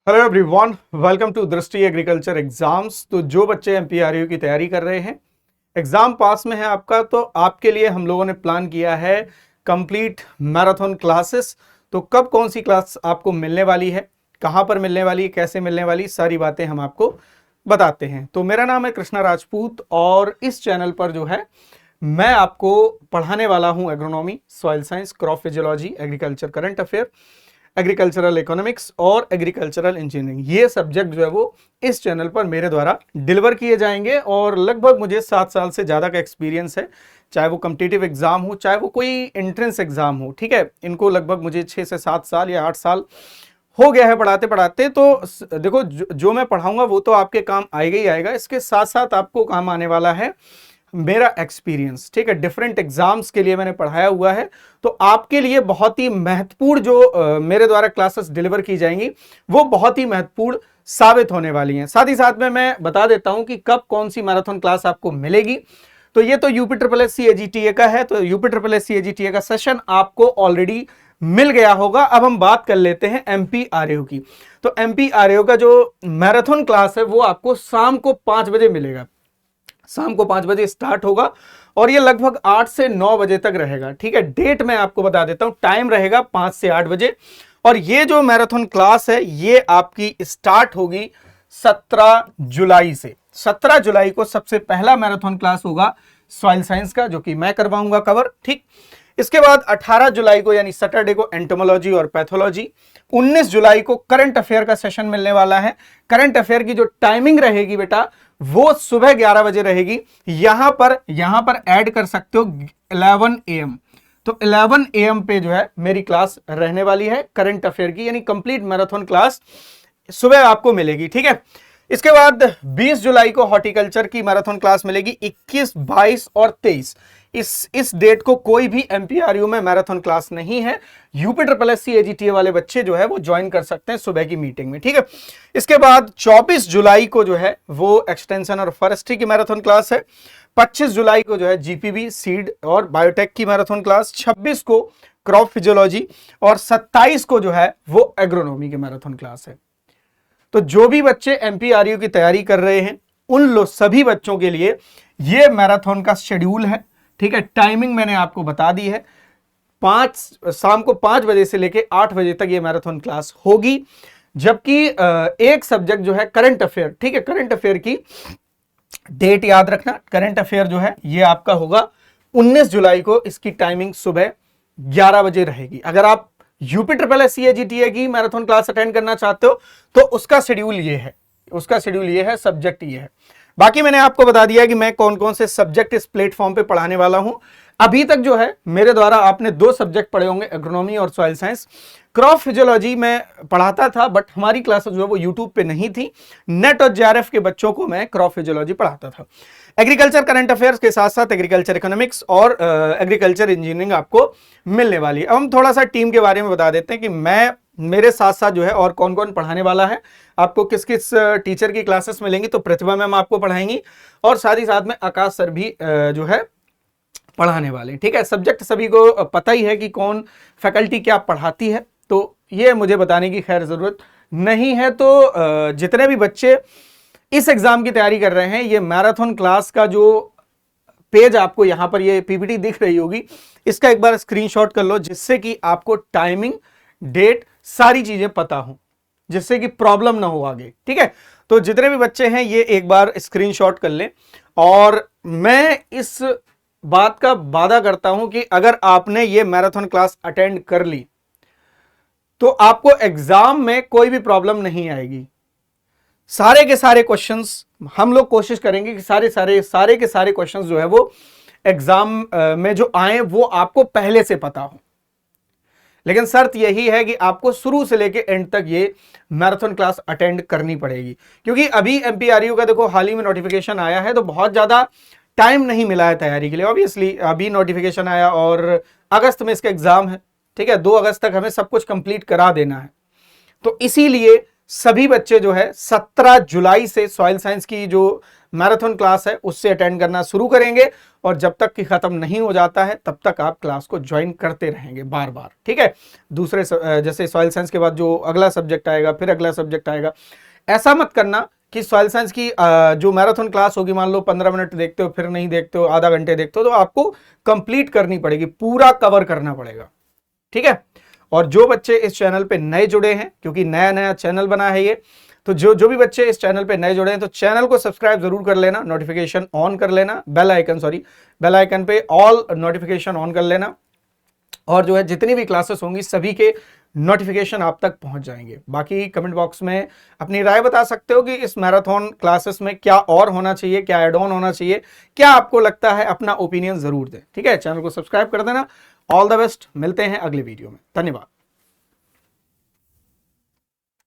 Hello everyone, welcome to दृष्टि agriculture exams. तो जो बच्चे एमपीआरयू की तैयारी कर रहे हैं, एग्जाम पास में है आपका, तो आपके लिए हम लोगों ने प्लान किया है कंप्लीट मैराथन क्लासेस। तो कब कौन सी क्लास आपको मिलने वाली है, कहां पर मिलने वाली है, कैसे मिलने वाली, सारी बातें हम आपको बताते हैं। तो मेरा नाम है कृष्णा राजपूत और इस चैनल पर जो है मैं आपको पढ़ाने वाला हूं agronomy, soil science, crop physiology, agriculture current affair, agricultural economics और एग्रीकल्चरल इंजीनियरिंग। ये सब्जेक्ट जो है वो इस चैनल पर मेरे द्वारा डिलीवर किए जाएंगे और लगभग मुझे 7 साल से ज़्यादा का एक्सपीरियंस है। चाहे वो कॉम्पिटिटिव एग्जाम हो, चाहे वो कोई एंट्रेंस एग्जाम हो, ठीक है, इनको लगभग मुझे 6 से 7 साल या 8 साल हो गया है पढ़ाते पढ़ाते। तो देखो, जो मैं पढ़ाऊंगा वो तो आपके काम आएगा ही आएगा, इसके साथ साथ आपको काम आने वाला है मेरा एक्सपीरियंस। ठीक है, डिफरेंट एग्जाम्स के लिए मैंने पढ़ाया हुआ है, तो आपके लिए बहुत ही महत्वपूर्ण जो मेरे द्वारा क्लासेस डिलीवर की जाएंगी वो बहुत ही महत्वपूर्ण साबित होने वाली हैं। साथ ही साथ में मैं बता देता हूं कि कब कौन सी मैराथन क्लास आपको मिलेगी। तो ये तो UP triple S C AGTA का है, तो UP triple S C AGTA का सेशन आपको ऑलरेडी मिल गया होगा। अब हम बात कर लेते हैं एमपीआरयू की। तो एमपीआरयू का जो मैराथन क्लास है वो आपको शाम को 5 बजे मिलेगा। शाम को 5 बजे स्टार्ट होगा और ये लगभग 8 से 9 बजे तक रहेगा। ठीक है, डेट मैं आपको बता देता हूं, टाइम रहेगा 5 से 8 बजे। और ये जो मैराथन क्लास है ये आपकी स्टार्ट होगी 17 जुलाई से। 17 जुलाई को सबसे पहला मैराथन क्लास होगा सॉइल साइंस का, जो कि मैं करवाऊंगा कवर। ठीक, इसके बाद 18 जुलाई को यानी सैटरडे को एंटोमोलॉजी और पैथोलॉजी। 19 जुलाई को करंट अफेयर का सेशन मिलने वाला है। करंट अफेयर की जो टाइमिंग रहेगी बेटा वो सुबह 11 बजे रहेगी। यहां पर ऐड कर सकते हो 11 AM। तो 11 AM पे जो है मेरी क्लास रहने वाली है करंट अफेयर की, यानी कंप्लीट मैराथन क्लास सुबह आपको मिलेगी। ठीक है, इसके बाद 20 जुलाई को हॉर्टिकल्चर की मैराथन क्लास मिलेगी। 21, 22 और 23 इस डेट को कोई भी एमपीआरयू में मैराथन क्लास नहीं है। UP triple S C AGTA वाले बच्चे जो है वो ज्वाइन कर सकते हैं सुबह की मीटिंग में। ठीक है, इसके बाद 24 जुलाई को जो है वो एक्सटेंशन और फॉरेस्ट्री की मैराथन क्लास है। 25 जुलाई को जो है जीपीबी, सीड और बायोटेक की मैराथन क्लास। 26 को क्रॉप फिजियोलॉजी और 27 को जो है वो एग्रोनॉमी की मैराथन क्लास है। तो जो भी बच्चे एमपीआरयू की तैयारी कर रहे हैं उन सभी बच्चों के लिए ये मैराथन का शेड्यूल है। ठीक है, टाइमिंग मैंने आपको बता दी है। शाम को 5 बजे से लेके 8 बजे तक ये मैराथन क्लास होगी। जबकि एक सब्जेक्ट जो है करंट अफेयर, ठीक है, करंट अफेयर की डेट याद रखना। करंट अफेयर जो है ये आपका होगा 19 जुलाई को। इसकी टाइमिंग सुबह 11 बजे रहेगी। अगर आप UP triple S C AGTA की मैराथन क्लास अटेंड करना चाहते हो तो उसका शेड्यूल ये है, सब्जेक्ट ये है। बाकी मैंने आपको बता दिया कि मैं कौन कौन से सब्जेक्ट इस प्लेटफॉर्म पे पढ़ाने वाला हूं। अभी तक जो है मेरे द्वारा आपने 2 सब्जेक्ट पढ़े होंगे, एग्रोनॉमी और सॉइल साइंस। क्रॉप फिजियोलॉजी में पढ़ाता था बट हमारी क्लासेस जो है वो यूट्यूब पे नहीं थी। नेट और जेआरएफ के बच्चों को मैं क्रॉप फिजियोलॉजी पढ़ाता था। एग्रीकल्चर करंट अफेयर्स के साथ साथ एग्रीकल्चर इकोनॉमिक्स और एग्रीकल्चर इंजीनियरिंग आपको मिलने वाली है। अब हम थोड़ा सा टीम के बारे में बता देते हैं कि मेरे साथ साथ जो है और कौन कौन पढ़ाने वाला है, आपको किस किस टीचर की क्लासेस मिलेंगी। तो प्रतिभा मैम आपको पढ़ाएंगी और साथ ही साथ में आकाश सर भी जो है पढ़ाने वाले। ठीक है, सब्जेक्ट सभी को पता ही है कि कौन फैकल्टी क्या पढ़ाती है, तो ये मुझे बताने की खैर जरूरत नहीं है। तो जितने भी बच्चे इस एग्जाम की तैयारी कर रहे हैं, ये मैराथन क्लास का जो पेज आपको यहां पर ये पीपीटी दिख रही होगी, इसका एक बार स्क्रीनशॉट कर लो, जिससे कि आपको टाइमिंग, डेट, सारी चीजें पता हो, जिससे कि प्रॉब्लम ना हो आगे। ठीक है, तो जितने भी बच्चे हैं ये एक बार स्क्रीनशॉट कर लें। और मैं इस बात का वादा करता हूं कि अगर आपने ये मैराथन क्लास अटेंड कर ली तो आपको एग्जाम में कोई भी प्रॉब्लम नहीं आएगी। सारे के सारे क्वेश्चंस हम लोग कोशिश करेंगे कि सारे के सारे क्वेश्चंस जो है वो एग्जाम में जो आए वो आपको पहले से पता हो। लेकिन शर्त यही है कि आपको शुरू से लेके एंड तक ये मैराथन क्लास अटेंड करनी पड़ेगी, क्योंकि अभी एमपीआरयू का देखो हाल ही में नोटिफिकेशन आया है, तो बहुत ज्यादा टाइम नहीं मिला है तैयारी के लिए। ऑब्वियसली अभी नोटिफिकेशन आया और अगस्त में इसका एग्जाम है। ठीक है, 2 अगस्त तक हमें सब कुछ कंप्लीट करा देना है। तो इसीलिए सभी बच्चे जो है 17 जुलाई से सॉइल साइंस की जो मैराथन क्लास है उससे अटेंड करना शुरू करेंगे, और जब तक कि खत्म नहीं हो जाता है तब तक आप क्लास को ज्वाइन करते रहेंगे बार बार, ठीक है। दूसरे जैसे सॉइल साइंस के बाद जो अगला सब्जेक्ट आएगा, फिर अगला सब्जेक्ट आएगा, ऐसा मत करना कि सॉइल साइंस की जो मैराथन क्लास होगी, मान लो 15 मिनट देखते हो, फिर नहीं देखते हो, आधा घंटे देखते हो, तो आपको कंप्लीट करनी पड़ेगी, पूरा कवर करना पड़ेगा, ठीक है। और जो बच्चे इस चैनल पे नए जुड़े हैं, क्योंकि नया नया चैनल बना है ये, तो जो भी बच्चे इस चैनल पे नए जुड़े हैं तो चैनल को सब्सक्राइब जरूर कर लेना, नोटिफिकेशन ऑन कर लेना, बेल आइकन पे ऑल नोटिफिकेशन ऑन कर लेना, और जो है जितनी भी क्लासेस होंगी सभी के नोटिफिकेशन आप तक पहुंच जाएंगे। बाकी कमेंट बॉक्स में अपनी राय बता सकते हो कि इस मैराथन क्लासेस में क्या और होना चाहिए, क्या ऐड ऑन होना चाहिए, क्या आपको लगता है, अपना ओपिनियन जरूर दें, ठीक है। चैनल को सब्सक्राइब कर देना। ऑल द बेस्ट, मिलते हैं अगले वीडियो में, धन्यवाद।